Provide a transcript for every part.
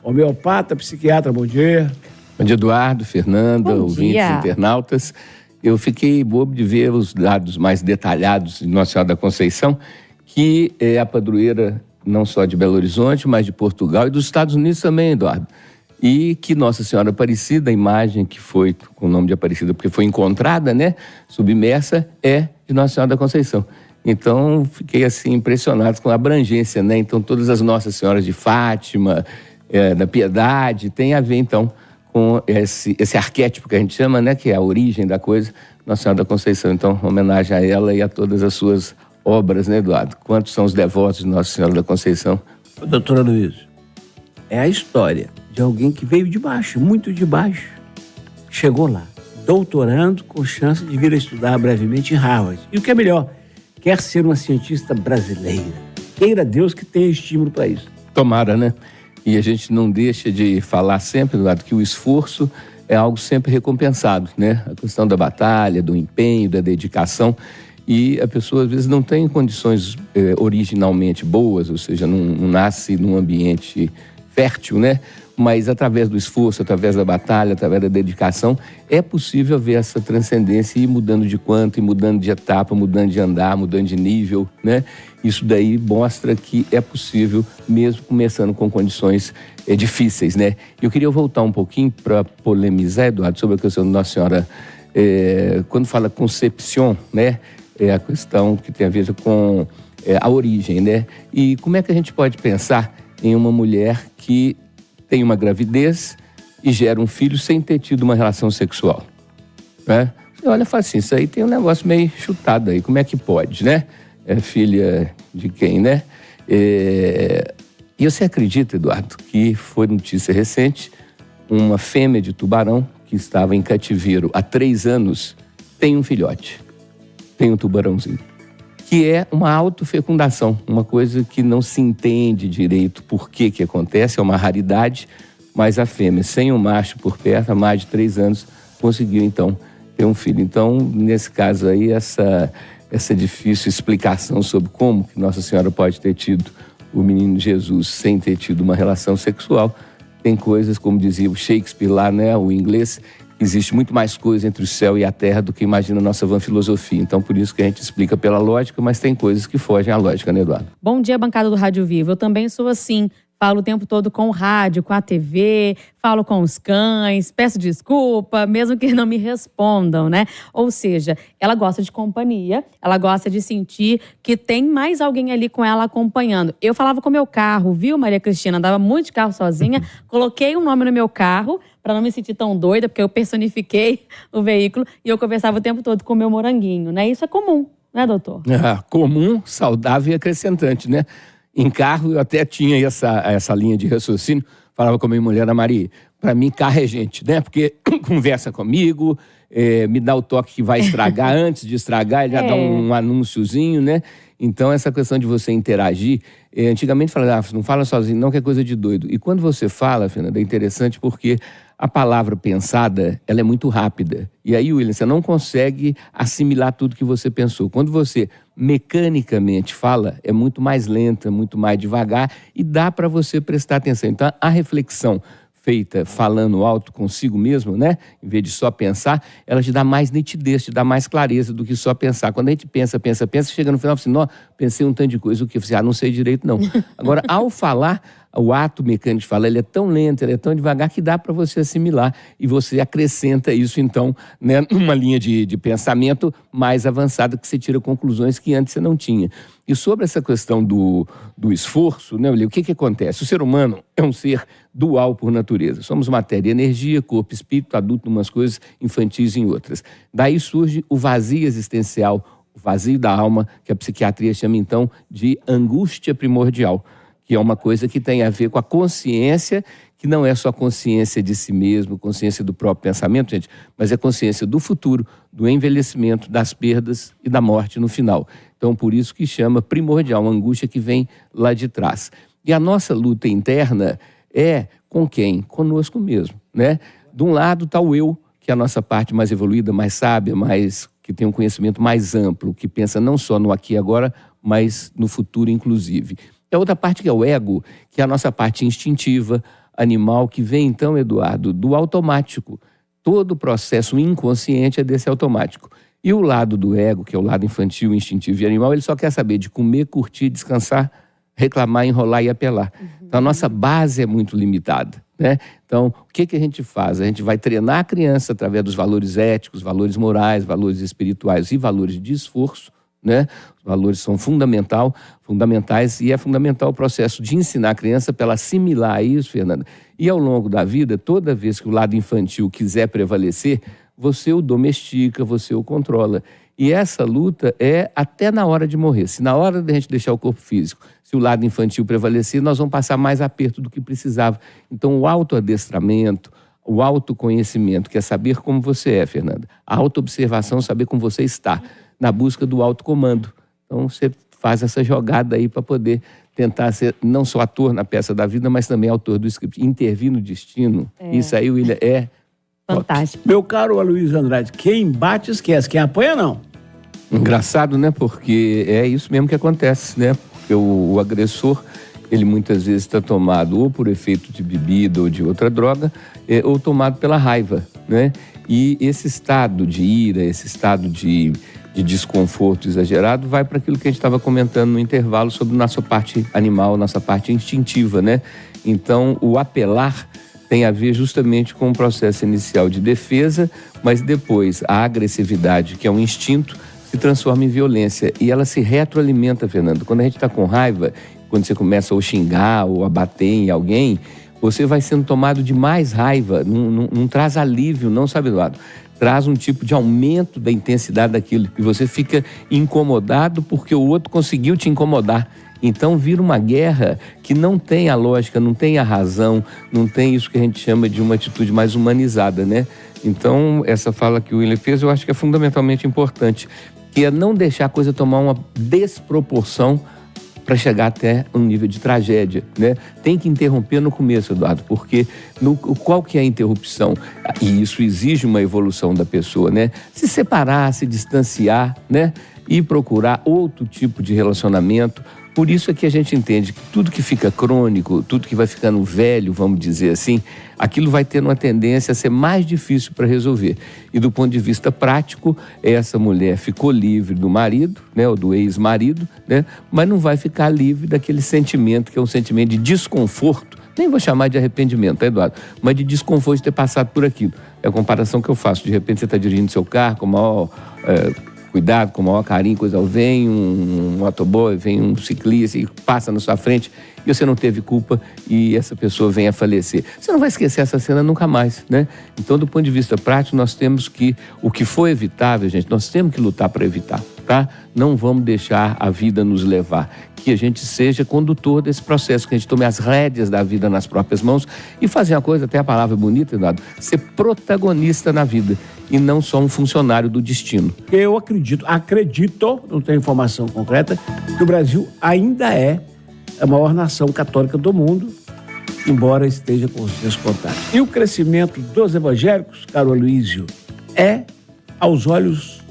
homeopata, psiquiatra, bom dia. Bom dia, Eduardo, Fernanda, ouvintes, internautas. Eu fiquei bobo de ver os dados mais detalhados de Nossa Senhora da Conceição, que é a padroeira não só de Belo Horizonte, mas de Portugal e dos Estados Unidos também, Eduardo. E que Nossa Senhora Aparecida, a imagem que foi com o nome de Aparecida, porque foi encontrada, né, submersa, é de Nossa Senhora da Conceição. Então, fiquei assim impressionado com a abrangência, né? Então, todas as Nossas Senhoras de Fátima, da Piedade, tem a ver, então, com esse arquétipo que a gente chama, né, que é a origem da coisa, Nossa Senhora da Conceição. Então, homenagem a ela e a todas as suas obras, né, Eduardo? Quantos são os devotos de Nossa Senhora da Conceição? Doutora Luísa, é a história de alguém que veio de baixo, muito de baixo, chegou lá, doutorando com chance de vir a estudar brevemente em Harvard. E o que é melhor, quer ser uma cientista brasileira. Queira Deus que tenha estímulo para isso. Tomara, né? E a gente não deixa de falar sempre, Eduardo, que o esforço é algo sempre recompensado, né? A questão da batalha, do empenho, da dedicação. E a pessoa, às vezes, não tem condições originalmente boas, ou seja, não nasce num ambiente fértil, né? Mas através do esforço, através da batalha, através da dedicação, é possível ver essa transcendência e ir mudando de quanto, e mudando de etapa, mudando de andar, mudando de nível, né? Isso daí mostra que é possível, mesmo começando com condições difíceis, né? Eu queria voltar um pouquinho para polemizar, Eduardo, sobre a questão de Nossa Senhora, quando fala concepção, né? É a questão que tem a ver com a origem, né? E como é que a gente pode pensar em uma mulher que tem uma gravidez e gera um filho sem ter tido uma relação sexual, né? Você olha e fala assim, isso aí tem um negócio meio chutado aí, como é que pode, né? É filha de quem, né? E você acredita, Eduardo, que foi notícia recente, uma fêmea de tubarão que estava em cativeiro há 3 anos tem um filhote, tem um tubarãozinho, que é uma autofecundação, uma coisa que não se entende direito por que acontece, é uma raridade, mas a fêmea, sem o macho por perto, há mais de 3 anos, conseguiu, então, ter um filho. Então, nesse caso aí, essa difícil explicação sobre como que Nossa Senhora pode ter tido o menino Jesus sem ter tido uma relação sexual, tem coisas, como dizia o Shakespeare lá, né, o inglês, existe muito mais coisa entre o céu e a terra do que imagina a nossa vã filosofia. Então, por isso que a gente explica pela lógica, mas tem coisas que fogem à lógica, né, Eduardo? Bom dia, bancada do Rádio Vivo. Eu também sou assim. Falo o tempo todo com o rádio, com a TV, falo com os cães, peço desculpa, mesmo que não me respondam, né? Ou seja, ela gosta de companhia, ela gosta de sentir que tem mais alguém ali com ela acompanhando. Eu falava com o meu carro, viu, Maria Cristina? Andava muito de carro sozinha, coloquei um nome no meu carro para não me sentir tão doida, porque eu personifiquei o veículo e eu conversava o tempo todo com o meu moranguinho, né? Isso é comum, né, doutor? Comum, saudável e acrescentante, né? Em carro eu até tinha essa linha de raciocínio, falava com a minha mulher, a Maria, para mim carro é gente, né? Porque conversa comigo, me dá o toque que vai estragar, antes de estragar, ele já dá um anúnciozinho, né? Então essa questão de você interagir, antigamente falava, não fala sozinho não, que é coisa de doido. E quando você fala, Fernanda, é interessante porque a palavra pensada, ela é muito rápida. E aí, William, você não consegue assimilar tudo que você pensou. Quando você mecanicamente fala, é muito mais lenta, muito mais devagar e dá para você prestar atenção. Então, a reflexão feita falando alto consigo mesmo, né? Em vez de só pensar, ela te dá mais nitidez, te dá mais clareza do que só pensar. Quando a gente pensa, chega no final e fala assim, pensei um tanto de coisa, o que? Você, não sei direito não. Agora, ao falar, o ato mecânico de falar, ele é tão lento, ele é tão devagar que dá para você assimilar e você acrescenta isso, então, né, numa linha de pensamento mais avançada que você tira conclusões que antes você não tinha. E sobre essa questão do esforço, né, o que acontece? O ser humano é um ser dual por natureza. Somos matéria e energia, corpo e espírito, adulto em umas coisas, infantis em outras. Daí surge o vazio existencial, o vazio da alma, que a psiquiatria chama, então, de angústia primordial, que é uma coisa que tem a ver com a consciência, que não é só consciência de si mesmo, consciência do próprio pensamento, gente, mas é consciência do futuro, do envelhecimento, das perdas e da morte no final. Então, por isso que chama primordial, uma angústia que vem lá de trás. E a nossa luta interna é com quem? Conosco mesmo, né? De um lado está o eu, que é a nossa parte mais evoluída, mais sábia, que tem um conhecimento mais amplo, que pensa não só no aqui e agora, mas no futuro inclusive. E a outra parte que é o ego, que é a nossa parte instintiva, animal que vem então, Eduardo, do automático. Todo o processo inconsciente é desse automático. E o lado do ego, que é o lado infantil, instintivo e animal, ele só quer saber de comer, curtir, descansar, reclamar, enrolar e apelar. Então a nossa base é muito limitada, né? Então o que a gente faz? A gente vai treinar a criança através dos valores éticos, valores morais, valores espirituais e valores de esforço, né? Os valores são fundamentais e é fundamental o processo de ensinar a criança para ela assimilar isso, Fernanda. E ao longo da vida, toda vez que o lado infantil quiser prevalecer, você o domestica, você o controla. E essa luta é até na hora de morrer. Se na hora de a gente deixar o corpo físico, se o lado infantil prevalecer, nós vamos passar mais aperto do que precisava. Então o autoadestramento, o autoconhecimento, que é saber como você é, Fernanda. A autoobservação, saber como você está, na busca do autocomando. Então você faz essa jogada aí para poder tentar ser não só ator na peça da vida, mas também autor do script. Intervir no destino, isso aí, William, é fantástico. Meu caro Aloysio Andrade, quem bate esquece, quem apanha não. Engraçado, né? Porque é isso mesmo que acontece, né? Porque o agressor, ele muitas vezes está tomado ou por efeito de bebida ou de outra droga, ou tomado pela raiva, né? E esse estado de ira, esse estado de desconforto exagerado vai para aquilo que a gente estava comentando no intervalo sobre nossa parte animal, nossa parte instintiva, né? Então, o apelar tem a ver justamente com o processo inicial de defesa, mas depois a agressividade, que é um instinto, se transforma em violência e ela se retroalimenta, Fernando. Quando a gente está com raiva, quando você começa a xingar ou a bater em alguém, você vai sendo tomado de mais raiva, não traz alívio, não, sabe, Eduardo? Traz um tipo de aumento da intensidade daquilo e você fica incomodado porque o outro conseguiu te incomodar. Então vira uma guerra que não tem a lógica, não tem a razão, não tem isso que a gente chama de uma atitude mais humanizada, né? Então essa fala que o William fez eu acho que é fundamentalmente importante, que é não deixar a coisa tomar uma desproporção para chegar até um nível de tragédia, né? Tem que interromper no começo, Eduardo, porque qual que é a interrupção? E isso exige uma evolução da pessoa, né? Se separar, se distanciar, né? E procurar outro tipo de relacionamento. Por isso é que a gente entende que tudo que fica crônico, tudo que vai ficando velho, vamos dizer assim, aquilo vai tendo uma tendência a ser mais difícil para resolver. E do ponto de vista prático, essa mulher ficou livre do marido, né, ou do ex-marido, né, mas não vai ficar livre daquele sentimento que é um sentimento de desconforto, nem vou chamar de arrependimento, tá, Eduardo? Mas de desconforto de ter passado por aquilo. É a comparação que eu faço. De repente você está dirigindo seu carro com o maior cuidado, com o maior carinho, coisa, vem um motoboy, vem um ciclista e passa na sua frente e você não teve culpa e essa pessoa vem a falecer. Você não vai esquecer essa cena nunca mais, né? Então, do ponto de vista prático, nós temos que, o que for evitável, gente, nós temos que lutar para evitar, tá? Não vamos deixar a vida nos levar. Que a gente seja condutor desse processo, que a gente tome as rédeas da vida nas próprias mãos e fazer uma coisa, até a palavra bonita, Eduardo, ser protagonista na vida e não só um funcionário do destino. Eu acredito, não tenho informação concreta, que o Brasil ainda é a maior nação católica do mundo, embora esteja com os seus contatos. E o crescimento dos evangélicos, caro Aloysio, é, aos olhos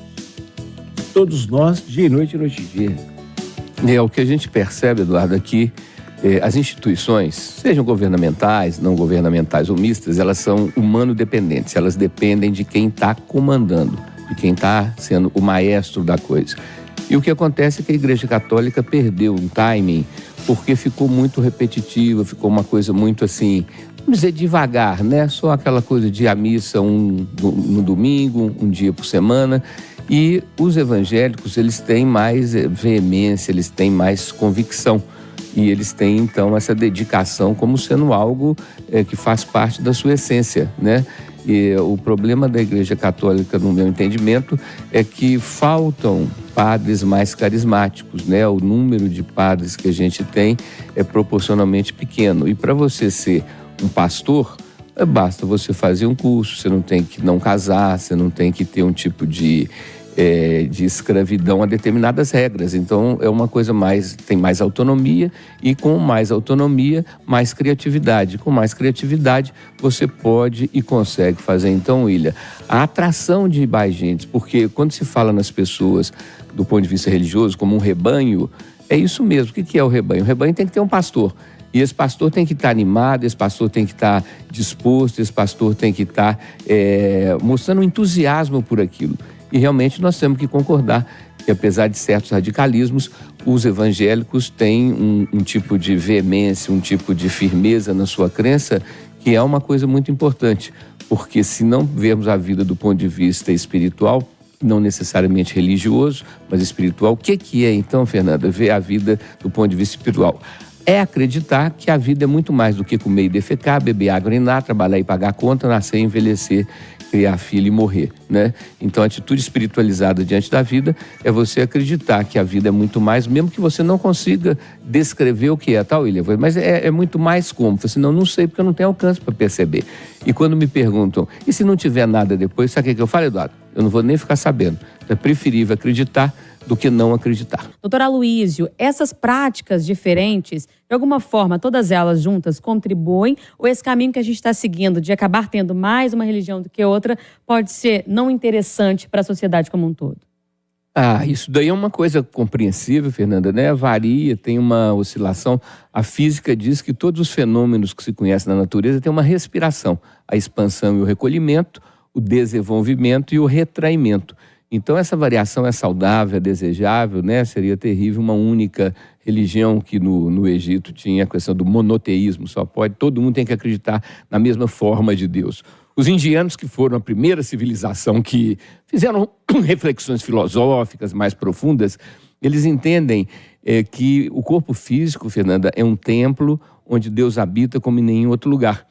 de todos nós, dia e noite e dia. É o que a gente percebe, Eduardo, aqui, as instituições, sejam governamentais, não governamentais ou mistas, elas são humano-dependentes, elas dependem de quem está comandando, de quem está sendo o maestro da coisa. E o que acontece é que a Igreja Católica perdeu um timing porque ficou muito repetitiva, ficou uma coisa muito assim, vamos dizer, devagar, né? Só aquela coisa de ir à missa no domingo, um dia por semana. E os evangélicos, eles têm mais veemência, eles têm mais convicção. E eles têm, então, essa dedicação como sendo algo que faz parte da sua essência, né? E o problema da Igreja Católica, no meu entendimento, é que faltam padres mais carismáticos, né? O número de padres que a gente tem é proporcionalmente pequeno. E para você ser um pastor, basta você fazer um curso, você não tem que não casar, você não tem que ter um tipo de escravidão a determinadas regras. Então é uma coisa tem mais autonomia e com mais autonomia, mais criatividade. Com mais criatividade você pode e consegue fazer. Então, William, a atração de mais gente, porque quando se fala nas pessoas do ponto de vista religioso como um rebanho, é isso mesmo. O que é o rebanho? O rebanho tem que ter um pastor. E esse pastor tem que estar animado, esse pastor tem que estar disposto, esse pastor tem que estar mostrando entusiasmo por aquilo. E realmente nós temos que concordar que, apesar de certos radicalismos, os evangélicos têm um tipo de veemência, um tipo de firmeza na sua crença, que é uma coisa muito importante. Porque se não vermos a vida do ponto de vista espiritual, não necessariamente religioso, mas espiritual, o que é então, Fernanda, ver a vida do ponto de vista espiritual? É acreditar que a vida é muito mais do que comer e defecar, beber água, urinar, trabalhar e pagar conta, nascer, envelhecer, criar filho e morrer, né? Então, a atitude espiritualizada diante da vida é você acreditar que a vida é muito mais, mesmo que você não consiga descrever o que é, tá, William? Mas é muito mais como? Eu falei assim, não sei porque eu não tenho alcance para perceber. E quando me perguntam, e se não tiver nada depois, sabe o que eu falo, Eduardo? Eu não vou nem ficar sabendo. É preferível acreditar do que não acreditar. Doutor Aloísio, essas práticas diferentes, de alguma forma, todas elas juntas contribuem? Ou esse caminho que a gente está seguindo de acabar tendo mais uma religião do que outra pode ser não interessante para a sociedade como um todo? Isso daí é uma coisa compreensível, Fernanda, né? Varia, tem uma oscilação. A física diz que todos os fenômenos que se conhecem na natureza têm uma respiração. A expansão e o recolhimento, o desenvolvimento e o retraimento. Então, essa variação é saudável, é desejável, né? Seria terrível uma única religião que no Egito tinha a questão do monoteísmo, todo mundo tem que acreditar na mesma forma de Deus. Os indianos, que foram a primeira civilização que fizeram reflexões filosóficas mais profundas, eles entendem que o corpo físico, Fernanda, é um templo onde Deus habita como em nenhum outro lugar.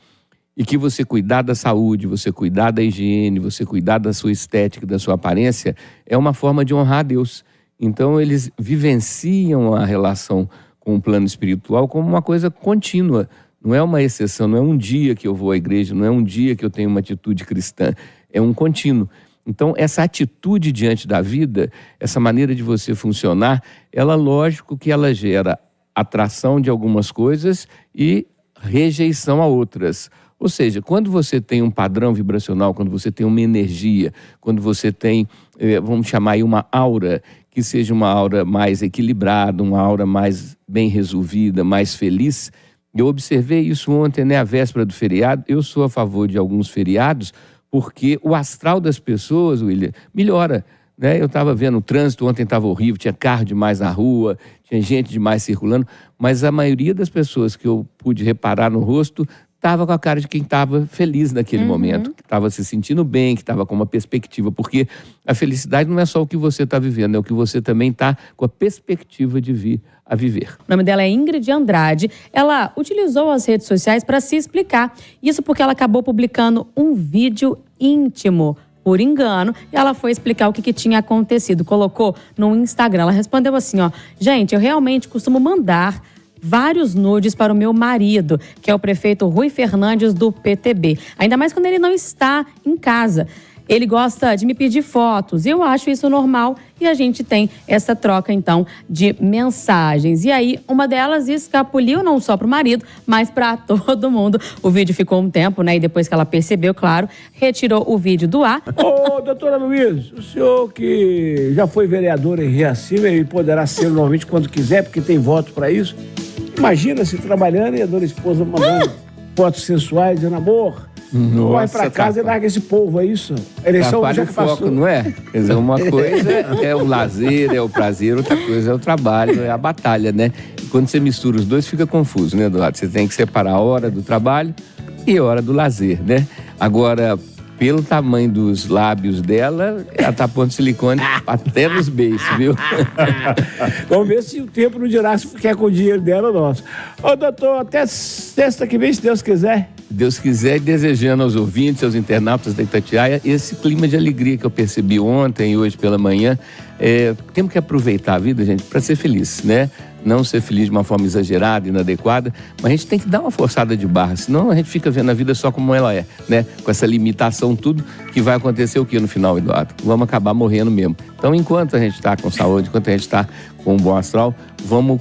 E que você cuidar da saúde, você cuidar da higiene, você cuidar da sua estética, da sua aparência, é uma forma de honrar a Deus. Então, eles vivenciam a relação com o plano espiritual como uma coisa contínua. Não é uma exceção, não é um dia que eu vou à igreja, não é um dia que eu tenho uma atitude cristã. É um contínuo. Então, essa atitude diante da vida, essa maneira de você funcionar, ela, lógico que ela gera atração de algumas coisas e rejeição a outras. Ou seja, quando você tem um padrão vibracional, quando você tem uma energia, quando você tem, vamos chamar aí uma aura, que seja uma aura mais equilibrada, uma aura mais bem resolvida, mais feliz. Eu observei isso ontem, né, a véspera do feriado. Eu sou a favor de alguns feriados, porque o astral das pessoas, William, melhora. Né? Eu estava vendo o trânsito, ontem estava horrível, tinha carro demais na rua, tinha gente demais circulando, mas a maioria das pessoas que eu pude reparar no rosto estava com a cara de quem estava feliz naquele momento, que estava se sentindo bem, que estava com uma perspectiva, porque a felicidade não é só o que você está vivendo, é o que você também está com a perspectiva de vir a viver. O nome dela é Ingrid Andrade. Ela utilizou as redes sociais para se explicar. Isso porque ela acabou publicando um vídeo íntimo, por engano, e ela foi explicar o que tinha acontecido. Colocou no Instagram. Ela respondeu assim, gente, eu realmente costumo mandar vários nudes para o meu marido, que é o prefeito Rui Fernandes do PTB. Ainda mais quando ele não está em casa. Ele gosta de me pedir fotos. Eu acho isso normal e a gente tem essa troca, então, de mensagens. E aí, uma delas escapuliu não só para o marido, mas para todo mundo. O vídeo ficou um tempo, né? E depois que ela percebeu, claro, retirou o vídeo do ar. Ô, doutora Luiz, o senhor que já foi vereador em Riacima e poderá ser normalmente quando quiser, porque tem voto para isso. Imagina-se trabalhando e a dona esposa mandando fotos sensuais, dizendo, amor, vai pra casa e larga esse povo, é isso? A eleição já que passou. Foco, não é? Quer dizer, uma coisa é o lazer, é o prazer, outra coisa é o trabalho, é a batalha, né? E quando você mistura os dois, fica confuso, né, Eduardo? Você tem que separar a hora do trabalho e a hora do lazer, né? Agora, pelo tamanho dos lábios dela, ela tá pondo silicone até nos beijos, viu? Vamos ver se o tempo não dirá se quer com o dinheiro dela ou nosso. Ô, doutor, até sexta que vem, se Deus quiser. Deus quiser, desejando aos ouvintes, aos internautas da Itatiaia, esse clima de alegria que eu percebi ontem e hoje pela manhã. Temos que aproveitar a vida, gente, para ser feliz, né? Não ser feliz de uma forma exagerada, inadequada, mas a gente tem que dar uma forçada de barra, senão a gente fica vendo a vida só como ela é, né? Com essa limitação, tudo que vai acontecer o que no final, Eduardo? Vamos acabar morrendo mesmo. Então, enquanto a gente está com saúde, enquanto a gente está com um bom astral, vamos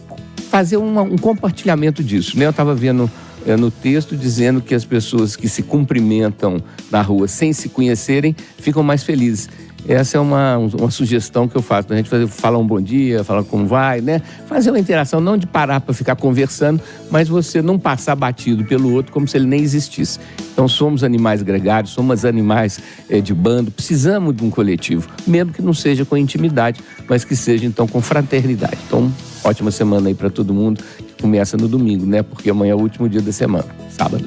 fazer um compartilhamento disso, né? Eu estava vendo no texto dizendo que as pessoas que se cumprimentam na rua sem se conhecerem ficam mais felizes. Essa é uma sugestão que eu faço, a gente falar um bom dia, falar como vai, né? Fazer uma interação, não de parar para ficar conversando, mas você não passar batido pelo outro como se ele nem existisse. Então somos animais gregários, somos animais de bando, precisamos de um coletivo, mesmo que não seja com intimidade, mas que seja então com fraternidade. Então, ótima semana aí para todo mundo, que começa no domingo, né? Porque amanhã é o último dia da semana, sábado.